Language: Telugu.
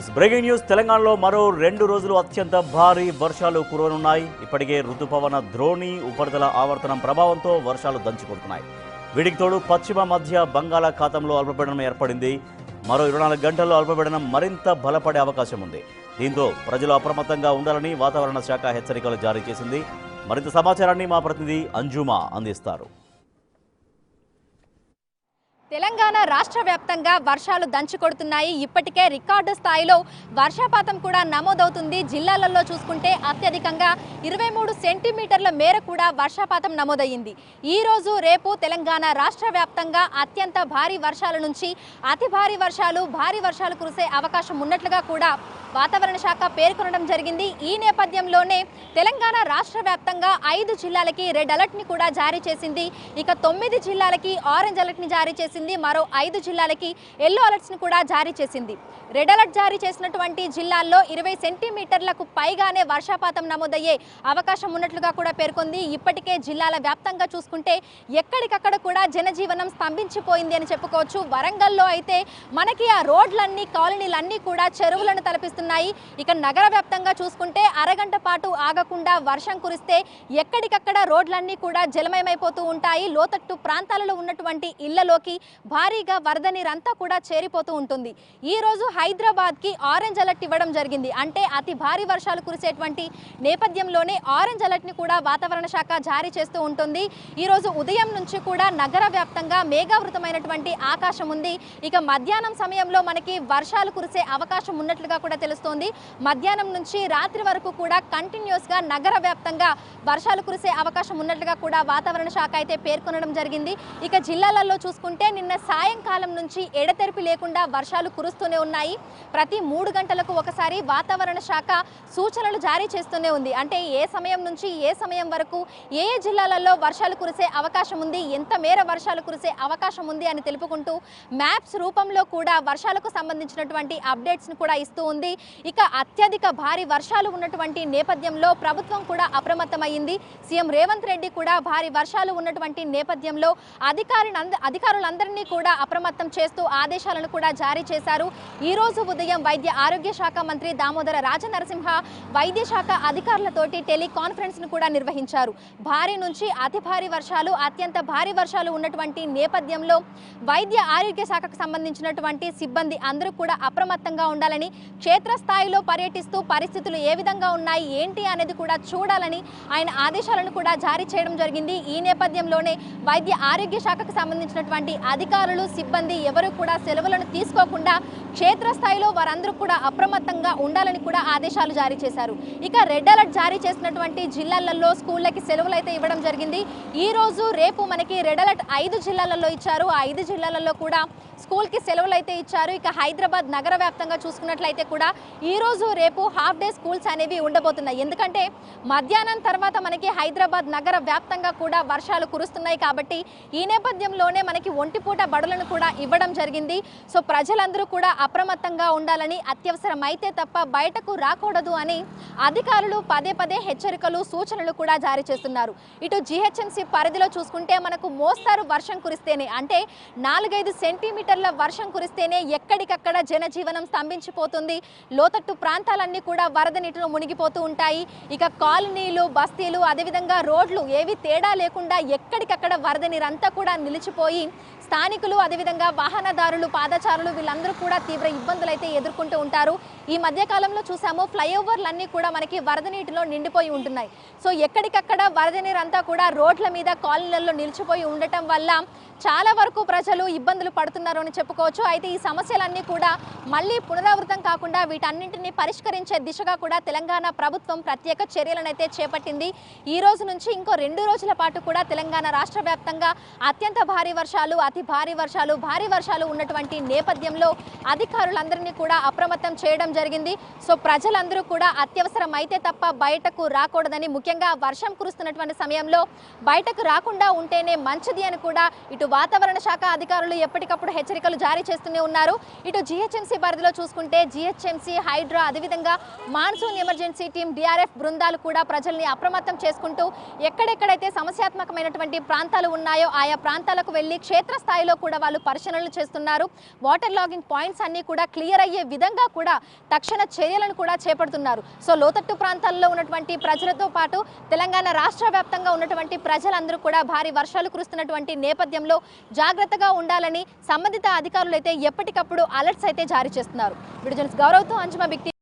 బ్రేకింగ్ న్యూస్ తెలంగాణలో మరో 2 రోజులు అత్యంత భారీ వర్షాలు కురవనున్నాయి. ఇప్పటికే రుతుపవన ద్రోణి ఉపరితల ఆవర్తనం ప్రభావంతో వర్షాలు దంచుకొడుతున్నాయి. వీటికి తోడు పశ్చిమ మధ్య బంగాళాఖాతంలో అల్పపీడనం ఏర్పడింది. మరో 24 గంటల్లో అల్పపీడనం మరింత బలపడే అవకాశం ఉంది. దీంతో ప్రజలు అప్రమత్తంగా ఉండాలని వాతావరణ శాఖ హెచ్చరికలు జారీ చేసింది. మరింత సమాచారాన్ని మా ప్రతినిధి అంజుమా అందిస్తారు. తెలంగాణ రాష్ట్ర వ్యాప్తంగా వర్షాలు దంచుకొడుతున్నాయి. ఇప్పటికే రికార్డు స్థాయిలో వర్షపాతం కూడా నమోదవుతుంది. జిల్లాలలో చూసుకుంటే అత్యధికంగా 23 సెంటీమీటర్ల మేర కూడా వర్షపాతం నమోదయ్యింది. ఈ రోజు రేపు తెలంగాణ రాష్ట్ర వ్యాప్తంగా అత్యంత భారీ వర్షాల నుంచి అతి భారీ వర్షాలు కురిసే అవకాశం ఉన్నట్లుగా కూడా వాతావరణ శాఖ పేర్కొనడం జరిగింది. ఈ నేపథ్యంలోనే తెలంగాణ రాష్ట్ర వ్యాప్తంగా 5 జిల్లాలకి రెడ్ అలర్ట్ని కూడా జారీ చేసింది. ఇక 9 జిల్లాలకి ఆరెంజ్ అలర్ట్ని జారీ చేసింది. మరో 5 జిల్లాలకి ఎల్లో అలర్ట్స్ని కూడా జారీ చేసింది. రెడ్ అలర్ట్ జారీ చేసినటువంటి జిల్లాల్లో 20 సెంటీమీటర్లకు పైగానే వర్షపాతం నమోదయ్యే అవకాశం ఉన్నట్లుగా కూడా పేర్కొంది. ఇప్పటికే జిల్లాల వ్యాప్తంగా చూసుకుంటే ఎక్కడికక్కడ కూడా జనజీవనం స్తంభించిపోయింది అని చెప్పుకోవచ్చు. వరంగల్లో అయితే మనకి ఆ రోడ్లన్నీ కాలనీలన్నీ కూడా చెరువులను తలపిస్తున్నాయి. ఇక నగర వ్యాప్తంగా చూసుకుంటే అరగంట పాటు ఆగకుండా వర్షం కురిస్తే ఎక్కడికక్కడ రోడ్లన్నీ కూడా జలమయమైపోతూ ఉంటాయి. లోతట్టు ప్రాంతాలలో ఉన్నటువంటి ఇళ్లలోకి భారీగా వరద నీరంతా కూడా చేరిపోతూ ఉంటుంది. ఈ రోజు హైదరాబాద్కి ఆరెంజ్ అలర్ట్ ఇవ్వడం జరిగింది. అంటే అతి భారీ వర్షాలు కురిసేటువంటి నేపథ్యంలోనే ఆరెంజ్ అలర్ట్ని కూడా వాతావరణ శాఖ జారీ చేస్తూ ఉంటుంది. ఈ రోజు ఉదయం నుంచి కూడా నగర వ్యాప్తంగా మేఘావృతమైనటువంటి ఆకాశం ఉంది. ఇక మధ్యాహ్నం సమయంలో మనకి వర్షాలు కురిసే అవకాశం ఉన్నట్లుగా కూడా తెలుస్తోంది. మధ్యాహ్నం నుంచి రాత్రి వరకు కూడా కంటిన్యూస్గా నగర వ్యాప్తంగా వర్షాలు కురిసే అవకాశం ఉన్నట్లుగా కూడా వాతావరణ శాఖ అయితే పేర్కొనడం జరిగింది. ఇక జిల్లాలలో చూసుకుంటే నిన్న సాయంకాలం నుంచి ఎడతెరిపి లేకుండా వర్షాలు కురుస్తూనే ఉన్నాయి. ప్రతి 3 గంటలకు ఒకసారి వాతావరణ శాఖ సూచనలు జారీ చేస్తూనే ఉంది. అంటే ఏ సమయం నుంచి ఏ సమయం వరకు ఏ జిల్లాలలో వర్షాలు కురిసే అవకాశం ఉంది, ఎంత మేర వర్షాలు కురిసే అవకాశం ఉంది అని తెలుపుకుంటూ మ్యాప్స్ రూపంలో కూడా వర్షాలకు సంబంధించినటువంటి అప్డేట్స్ని కూడా ఇస్తూ ఉంది. ఇక అత్యధిక భారీ వర్షాలు ఉన్నటువంటి నేపథ్యంలో ప్రభుత్వం కూడా అప్రమత్తమైంది. సీఎం రేవంత్ రెడ్డి కూడా భారీ వర్షాలు ఉన్నటువంటి నేపథ్యంలో అధికారులందరినీ కూడా అప్రమత్తం చేస్తూ ఆదేశాలను కూడా జారీ చేశారు. ఈ రోజు ఉదయం వైద్య ఆరోగ్య శాఖ మంత్రి దామోదర రాజనరసింహ వైద్య శాఖ అధికారులతోటి టెలికాన్ఫరెన్స్ ను కూడా నిర్వహించారు. భారీ నుంచి అతి భారీ వర్షాలు, అత్యంత భారీ వర్షాలు ఉన్నటువంటి నేపథ్యంలో వైద్య ఆరోగ్య శాఖకు సంబంధించినటువంటి సిబ్బంది అందరూ కూడా అప్రమత్తంగా ఉండాలని, క్షేత్రస్థాయిలో పర్యటిస్తూ పరిస్థితులు ఏ విధంగా ఉన్నాయి ఏంటి అనేది కూడా చూడాలని ఆయన ఆదేశాలను కూడా జారీ చేయడం జరిగింది. ఈ నేపథ్యంలోనే వైద్య ఆరోగ్య శాఖకు సంబంధించినటువంటి అధికారులు సిబ్బంది ఎవరు కూడా సెలవులను తీసుకోకుండా క్షేత్రస్థాయిలో వారందరూ కూడా అప్రమత్తంగా ఉండాలని కూడా ఆదేశాలు జారీ చేశారు. ఇక రెడ్ అలర్ట్ జారీ చేసినటువంటి జిల్లాలలో స్కూళ్ళకి సెలవులు అయితే ఇవ్వడం జరిగింది. ఈ రోజు రేపు మనకి రెడ్ అలర్ట్ 5 జిల్లాలలో ఇచ్చారు. ఆ 5 జిల్లాలలో కూడా స్కూల్కి సెలవులు అయితే ఇచ్చారు. ఇక హైదరాబాద్ నగర వ్యాప్తంగా చూసుకున్నట్లయితే కూడా ఈ రోజు రేపు హాఫ్ డే స్కూల్స్ అనేవి ఉండబోతున్నాయి. ఎందుకంటే మధ్యాహ్నం తర్వాత మనకి హైదరాబాద్ నగర వ్యాప్తంగా కూడా వర్షాలు కురుస్తున్నాయి కాబట్టి ఈ నేపథ్యంలోనే మనకి ఒంటిపూట బడులను కూడా ఇవ్వడం జరిగింది. సో ప్రజలందరూ కూడా అప్రమత్తంగా ఉండాలని, అత్యవసరమైతే తప్ప బయటకు రాకూడదు అని అధికారులు పదే హెచ్చరికలు సూచనలు కూడా జారీ చేస్తున్నారు. ఇటు జీహెచ్ఎంసీ పరిధిలో చూసుకుంటే మనకు మోస్తారు వర్షం కురిస్తేనే, అంటే 4-5 సెంటీమీటర్ల వర్షం కురిస్తేనే ఎక్కడికక్కడ జనజీవనం స్తంభించిపోతుంది. లోతట్టు ప్రాంతాలన్నీ కూడా వరద నీటిలో మునిగిపోతూ ఉంటాయి. ఇక కాలనీలు, బస్తీలు, అదేవిధంగా రోడ్లు ఏవి తేడా లేకుండా ఎక్కడికక్కడ వరద నీరంతా కూడా నిలిచిపోయి స్థానికులు, అదేవిధంగా వాహనదారులు, పాదచారులు వీళ్ళందరూ కూడా తీవ్ర ఇబ్బందులు అయితే ఎదుర్కొంటూ ఉంటారు. ఈ మధ్యకాలంలో చూసాము ఫ్లైఓవర్లన్నీ కూడా మనకి వరద నీటిలో నిండిపోయి ఉంటున్నాయి. సో ఎక్కడికక్కడ వరద నీరంతా కూడా రోడ్ల మీద, కాలనీలలో నిలిచిపోయి ఉండటం వల్ల చాలా వరకు ప్రజలు ఇబ్బందులు పడుతున్నారు అని చెప్పుకోవచ్చు. అయితే ఈ సమస్యలన్నీ కూడా మళ్ళీ పునరావృతం కాకుండా వీటన్నింటినీ పరిష్కరించే దిశగా కూడా తెలంగాణ ప్రభుత్వం ప్రత్యేక చర్యలను అయితే చేపట్టింది. ఈ రోజు నుంచి ఇంకో 2 రోజుల పాటు కూడా తెలంగాణ రాష్ట్ర వ్యాప్తంగా అత్యంత భారీ వర్షాలు, అతి భారీ వర్షాలు ఉన్నటువంటి నేపథ్యంలో అధికారులందరినీ కూడా అప్రమత్తం చేయడం జరిగింది. సో ప్రజలందరూ కూడా అత్యవసరం అయితే తప్ప బయటకు రాకూడదని, ముఖ్యంగా వర్షం కురుస్తున్నటువంటి సమయంలో బయటకు రాకుండా ఉంటేనే మంచిది అని కూడా ఇటు వాతావరణ శాఖ అధికారులు ఎప్పటికప్పుడు హెచ్చరికలు జారీ చేస్తూనే ఉన్నారు. ఇటు జీహెచ్ఎంసీ పరిధిలో చూసుకుంటే జీహెచ్ఎంసీ, హైడ్రా, అదేవిధంగా మాన్సూన్ ఎమర్జెన్సీ టీం, డిఆర్ఎఫ్ బృందాలు కూడా ప్రజల్ని అప్రమత్తం చేసుకుంటూ ఎక్కడెక్కడైతే సమస్యాత్మకమైనటువంటి ప్రాంతాలు ఉన్నాయో ఆయా ప్రాంతాలకు వెళ్లి క్షేత్రస్థాయిలో కూడా వాళ్ళు పరిశీలనలు చేస్తున్నారు. వాటర్ లాగింగ్ పాయింట్స్ అన్ని కూడా క్లియర్ అయ్యే విధంగా కూడా తక్షణ చర్యలను కూడా చేపడుతున్నారు. సో లోతట్టు ప్రాంతాల్లో ఉన్నటువంటి ప్రజలతో పాటు తెలంగాణ రాష్ట్ర వ్యాప్తంగా ఉన్నటువంటి ప్రజలందరూ కూడా భారీ వర్షాలు కురుస్తున్నటువంటి నేపథ్యంలో జాగ్రత్తగా ఉండాలని సంబంధిత అధికారులు అయితే ఎప్పటికప్పుడు అలర్ట్స్ అయితే జారీ చేస్తున్నారు. వీడియో జర్నలిస్ట్ గౌరవ్తో అంజుమా బిగ్ టీవీ.